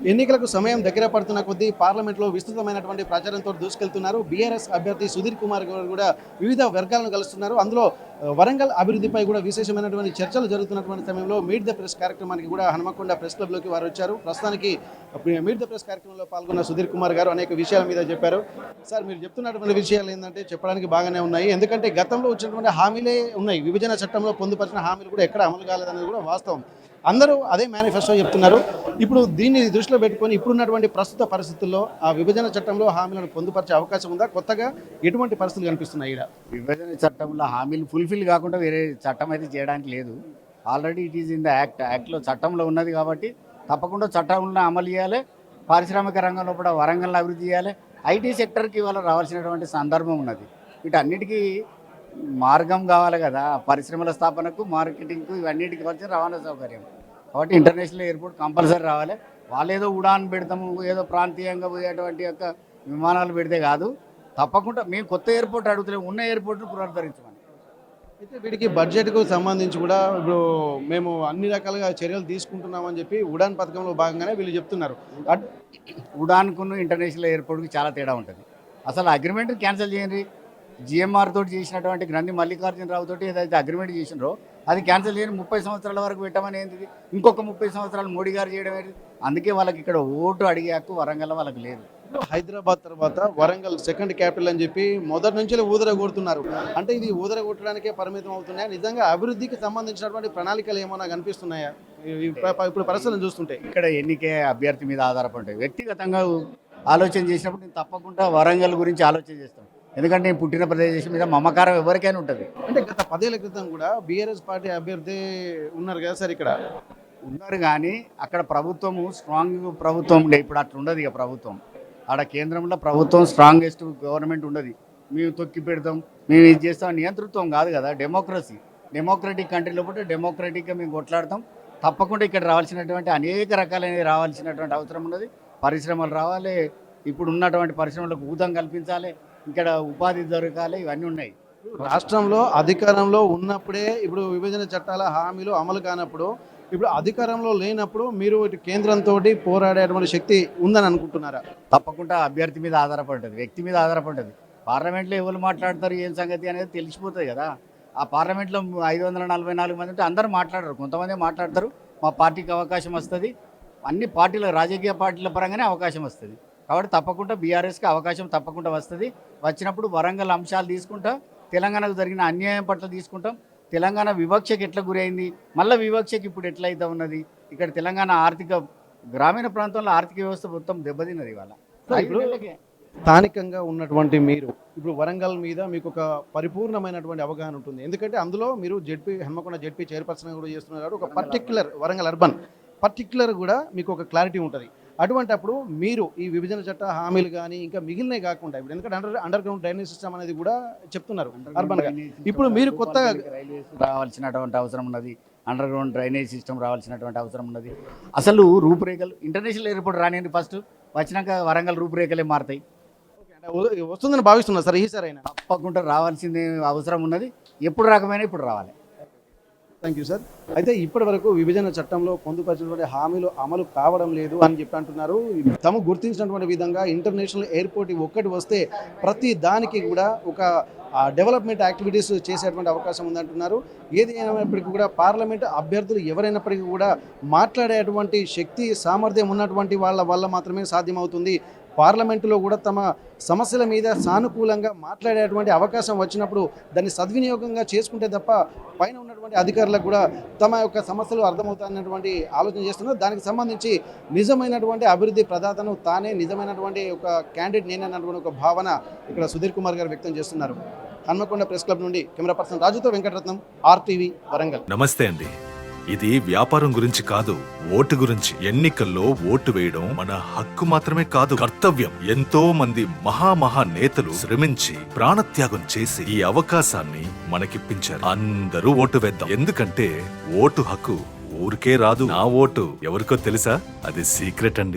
ఎన్నికలకు సమయం దగ్గర పడుతున్న కొద్దీ పార్లమెంట్లో విస్తృతమైనటువంటి ప్రచారంతో దూసుకెళ్తున్నారు. బీఆర్ఎస్ అభ్యర్థి సుధీర్ కుమార్ గారు కూడా వివిధ వర్గాలను కలుస్తున్నారు. అందులో వరంగల్ అభివృద్ధిపై కూడా విశేషమైనటువంటి చర్చలు జరుగుతున్నటువంటి సమయంలో మీట్ ద ప్రెస్ కార్యక్రమానికి కూడా హనుమకొండ ప్రెస్ క్లబ్లోకి వారు వచ్చారు. ప్రస్తుతానికి మీట్ ద ప్రెస్ కార్యక్రమంలో పాల్గొన్న సుధీర్ కుమార్ గారు అనేక విషయాల మీద చెప్పారు. సార్, మీరు చెప్తున్నటువంటి విషయాలు ఏంటంటే చెప్పడానికి బాగానే ఉన్నాయి. ఎందుకంటే గతంలో వచ్చినటువంటి హామీలే ఉన్నాయి. విభజన చట్టంలో పొందుపరిచిన హామీలు కూడా ఎక్కడ అమలు కాలేదనేది కూడా వాస్తవం. అందరూ అదే మేనిఫెస్టో చెప్తున్నారు. ఇప్పుడు దీన్ని దృష్టిలో పెట్టుకొని ఇప్పుడున్నటువంటి ప్రస్తుత పరిస్థితుల్లో ఆ విభజన చట్టంలో హామీలను పొందుపరిచే అవకాశం ఉందా? కొత్తగా ఎటువంటి పరిస్థితులు కనిపిస్తున్నాయి? విభజన చట్టంలో హామీలు ఫుల్ఫిల్ కాకుండా వేరే చట్టం అయితే చేయడానికి లేదు. Already it is in the యాక్ట్లో చట్టంలో ఉన్నది కాబట్టి తప్పకుండా చట్టంలో అమలు చేయాలి. పారిశ్రామిక రంగంలో కూడా వరంగల్ అభివృద్ధి చేయాలి. ఐటీ సెక్టర్కి ఇవాళ రావాల్సినటువంటి సందర్భం ఉన్నది. వీటన్నిటికీ మార్గం కావాలి కదా. పరిశ్రమల స్థాపనకు, మార్కెటింగ్కు, ఇవన్నిటికి వచ్చి రవాణా సౌకర్యం కాబట్టి ఇంటర్నేషనల్ ఎయిర్పోర్ట్ కంపల్సరీ రావాలి. వాళ్ళు ఏదో ఉడాన్ పెడతాము, ఏదో ప్రాంతీయంగా పోయేటువంటి యొక్క విమానాలు పెడితే కాదు. తప్పకుండా మేము కొత్త ఎయిర్పోర్ట్ అడుగుతలేము, ఉన్న ఎయిర్పోర్ట్ను పునరుద్ధరించమని. అయితే వీటికి బడ్జెట్కు సంబంధించి కూడా ఇప్పుడు మేము అన్ని రకాలుగా చర్యలు తీసుకుంటున్నామని చెప్పి ఉడాన్ పథకంలో భాగంగానే వీళ్ళు చెప్తున్నారు. ఉడాన్కును ఇంటర్నేషనల్ ఎయిర్పోర్ట్కి చాలా తేడా ఉంటుంది. అసలు అగ్రిమెంట్ క్యాన్సిల్ చేయండి. జిఎంఆర్ తోటి చేసినటువంటి గ్రంథి మల్లికార్జునరావు తోటి ఏదైతే అగ్రిమెంట్ చేసినారో అది క్యాన్సిల్ చేయని 30 సంవత్సరాల వరకు పెట్టమని ఏంటిది, ఇంకొక 30 సంవత్సరాలు మోడీ గారు చేయడం ఏంటి? అందుకే వాళ్ళకి ఇక్కడ ఓటు అడిగే హక్కు వరంగల్ వాళ్ళకి లేదు. హైదరాబాద్ తర్వాత వరంగల్ సెకండ్ క్యాపిటల్ అని చెప్పి మొదటి నుంచి ఊదరగొడుతున్నారు. అంటే ఇది ఊదరగొట్టడానికే పరిమితం అవుతున్నాయా? నిజంగా అభివృద్ధికి సంబంధించినటువంటి ప్రణాళికలు ఏమైనా కనిపిస్తున్నాయా ఇప్పుడు పరిస్థితులను చూస్తుంటే? ఇక్కడ ఎన్నికే అభ్యర్థి మీద ఆధారపడి వ్యక్తిగతంగా ఆలోచన చేసినప్పుడు నేను తప్పకుండా వరంగల్ గురించి ఆలోచన చేస్తాను. ఎందుకంటే నేను పుట్టిన ప్రదేశం మీద మమకారం ఎవరికైనా ఉంటుంది. అంటే గత 10 ఏళ్ల క్రితం కూడా బీఆర్ఎస్ పార్టీ అభ్యర్థి ఉన్నారు కదా సార్, ఇక్కడ ఉన్నారు. కానీ అక్కడ ప్రభుత్వము స్ట్రాంగ్ ప్రభుత్వం ఉండే, ఇప్పుడు అట్లా ఉండదు. ఇక ప్రభుత్వం ఆడ కేంద్రంలో ప్రభుత్వం స్ట్రాంగెస్ట్ గవర్నమెంట్ ఉండదు. మేము తొక్కి పెడతాం, మేము ఇది చేస్తాం, నియంతృత్వం కాదు కదా. డెమోక్రసీ, డెమోక్రటిక్ కంట్రీలో పుట్టి డెమోక్రటిక్గా మేము కొట్లాడతాం. తప్పకుండా ఇక్కడ రావాల్సినటువంటి అనేక రకాలైన రావాల్సినటువంటి అవసరం ఉన్నది. పరిశ్రమలు రావాలి, ఇప్పుడు ఉన్నటువంటి పరిశ్రమలకు ఊతం కల్పించాలి, ఇక్కడ ఉపాధి దొరకాలి, ఇవన్నీ ఉన్నాయి. రాష్ట్రంలో అధికారంలో ఉన్నప్పుడే ఇప్పుడు విభజన చట్టాల హామీలు అమలు కానప్పుడు, ఇప్పుడు అధికారంలో లేనప్పుడు మీరు ఇటు కేంద్రంతో పోరాడేటువంటి శక్తి ఉందని అనుకుంటున్నారా? తప్పకుండా అభ్యర్థి మీద ఆధారపడుతుంది, వ్యక్తి మీద ఆధారపడుతుంది. పార్లమెంట్లో ఎవరు మాట్లాడతారు ఏం సంగతి అనేది తెలిసిపోతుంది కదా. ఆ పార్లమెంట్లో 544 మంది ఉంటే అందరూ మాట్లాడరు, కొంతమంది మాట్లాడతారు. మా పార్టీకి అవకాశం వస్తుంది, అన్ని పార్టీల రాజకీయ పార్టీల పరంగానే అవకాశం వస్తుంది. కాబట్టి తప్పకుండా బీఆర్ఎస్కి అవకాశం తప్పకుండా వస్తుంది. వచ్చినప్పుడు వరంగల్ అంశాలు తీసుకుంటాం, తెలంగాణకు జరిగిన అన్యాయం పట్ల తీసుకుంటాం. తెలంగాణ వివక్షకి ఎట్లా గురైంది, మళ్ళీ వివక్షకి ఇప్పుడు ఎట్లయితే ఉన్నది. ఇక్కడ తెలంగాణ గ్రామీణ ప్రాంతంలో ఆర్థిక వ్యవస్థ మొత్తం దెబ్బతిన్నది ఇవాళ. స్థానికంగా ఉన్నటువంటి మీరు ఇప్పుడు వరంగల్ మీద మీకు ఒక పరిపూర్ణమైనటువంటి అవగాహన ఉంటుంది. ఎందుకంటే అందులో మీరు హన్మకొండ జెడ్పీ చైర్పర్సన్ కూడా చేస్తున్నారు. ఒక పర్టిక్యులర్ వరంగల్ అర్బన్ పర్టిక్యులర్ కూడా మీకు ఒక క్లారిటీ ఉంటుంది. అటువంటి అప్పుడు మీరు ఈ విభజన చట్ట హామీలు కానీ ఇంకా మిగిలినవి కాకుండా ఇప్పుడు ఎందుకంటే అండర్ గ్రౌండ్ డ్రైనేజ్ సిస్టమ్ అనేది కూడా చెప్తున్నారు అర్బన్గా. ఇప్పుడు మీరు కొత్తగా రావాల్సినటువంటి అవసరం ఉన్నది, అండర్ గ్రౌండ్ డ్రైనేజ్ సిస్టమ్ రావాల్సినటువంటి అవసరం ఉన్నది. అసలు రూపురేఖలు ఇంటర్నేషనల్ ఎయిర్పోర్ట్ రానియండి, ఫస్ట్ వచ్చినాక వరంగల్ రూపురేఖలే మారుతాయి. వస్తుందని భావిస్తున్నారు సార్ ఈసారి అయినా? తప్పకుండా రావాల్సింది అవసరం ఉన్నది. ఎప్పుడు రాకపోయినా ఇప్పుడు రావాలి. Thank you sir. అయితే ఇప్పటి వరకు విభజన చట్టంలో పొందుపరిచినటువంటి హామీలు అమలు కావడం లేదు అని చెప్పి అంటున్నారు. తాము గుర్తించినటువంటి విధంగా ఇంటర్నేషనల్ ఎయిర్పోర్ట్ ఒక్కటి వస్తే ప్రతి దానికి కూడా ఒక డెవలప్మెంట్ యాక్టివిటీస్ చేసేటువంటి అవకాశం ఉందంటున్నారు. ఏది అయినప్పటికీ కూడా పార్లమెంట్ అభ్యర్థులు ఎవరైనప్పటికీ కూడా మాట్లాడేటువంటి శక్తి సామర్థ్యం ఉన్నటువంటి వాళ్ళ వల్ల మాత్రమే సాధ్యమవుతుంది. పార్లమెంటులో కూడా తమ సమస్యల మీద సానుకూలంగా మాట్లాడేటువంటి అవకాశం వచ్చినప్పుడు దాన్ని సద్వినియోగంగా చేసుకుంటే తప్ప పైన ఉన్నటువంటి అధికారులకు కూడా తమ యొక్క సమస్యలు అర్థమవుతాయన్నటువంటి ఆలోచన చేస్తున్నారు. దానికి సంబంధించి నిజమైనటువంటి అభివృద్ధి ప్రదాతను తానే నిజమైనటువంటి ఒక క్యాండిడేట్ నేనన్నటువంటి ఒక భావన ఇక్కడ సుధీర్ కుమార్ గారు వ్యక్తం చేస్తున్నారు. హన్మకొండ ప్రెస్ క్లబ్ నుండి కెమెరా పర్సన్ రాజుతో వెంకటరత్నం, RTV వరంగల్. నమస్తే అండి. ఇది వ్యాపారం గురించి కాదు, ఓటు గురించి. ఎన్నికల్లో ఓటు వేయడం మన హక్కు మాత్రమే కాదు, కర్తవ్యం. ఎంతో మంది మహా నేతలు శ్రమించి ప్రాణత్యాగం చేసి ఈ అవకాశాన్ని మనకిప్పించారు. అందరూ ఓటు వేద్దాం. ఎందుకంటే ఓటు హక్కు ఊరికే రాదు. నా ఓటు ఎవరికో తెలుసా? అది సీక్రెట్ అండి.